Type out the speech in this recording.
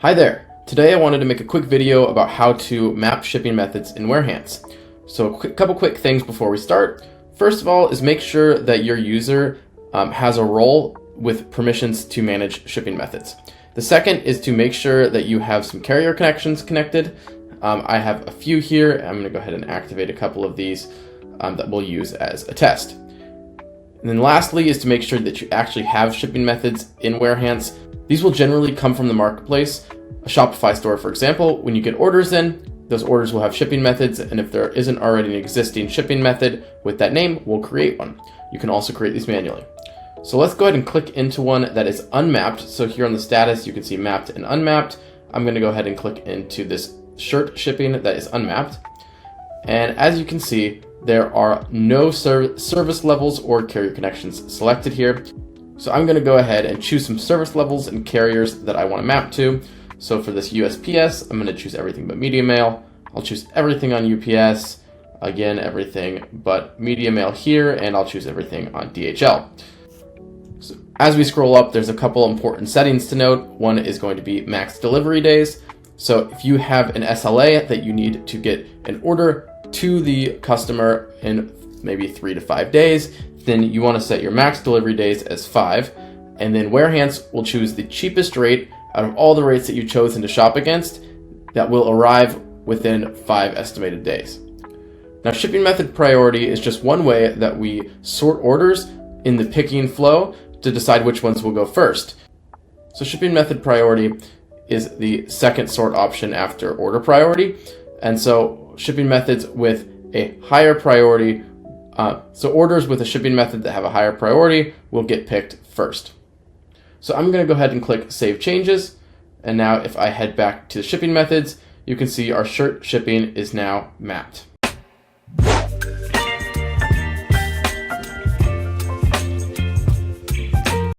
Hi there! Today I wanted to make a quick video about how to map shipping methods in Warehance. So a couple quick things before we start. First of all is make sure that your user has a role with permissions to manage shipping methods. The second is to make sure that you have some carrier connections connected. I have a few here. I'm going to go ahead and activate a couple of these that we'll use as a test. And then lastly is to make sure that you actually have shipping methods in Warehance. These will generally come from the marketplace. A Shopify store, for example, when you get orders in, those orders will have shipping methods, and if there isn't already an existing shipping method with that name, we'll create one. You can also create these manually. So let's go ahead and click into one that is unmapped. So here on the status, you can see mapped and unmapped. I'm going to go ahead and click into this shirt shipping that is unmapped. And as you can see, there are no service levels or carrier connections selected here. So I'm going to go ahead and choose some service levels and carriers that I want to map to. So for this USPS, I'm going to choose everything but media mail. I'll choose everything on UPS, again, everything but media mail here, and I'll choose everything on DHL. So as we scroll up, there's a couple important settings to note. One is going to be max delivery days. So if you have an SLA that you need to get an order to the customer in maybe 3 to 5 days, then you want to set your max delivery days as 5. And then Warehance will choose the cheapest rate out of all the rates that you've chosen to shop against that will arrive within 5 estimated days. Now, shipping method priority is just one way that we sort orders in the picking flow to decide which ones will go first. So shipping method priority is the second sort option after order priority. And so shipping methods with a higher priority, so orders with a shipping method that have a higher priority will get picked first. So I'm going to go ahead and click Save Changes. And now if I head back to the shipping methods, you can see our shirt shipping is now mapped.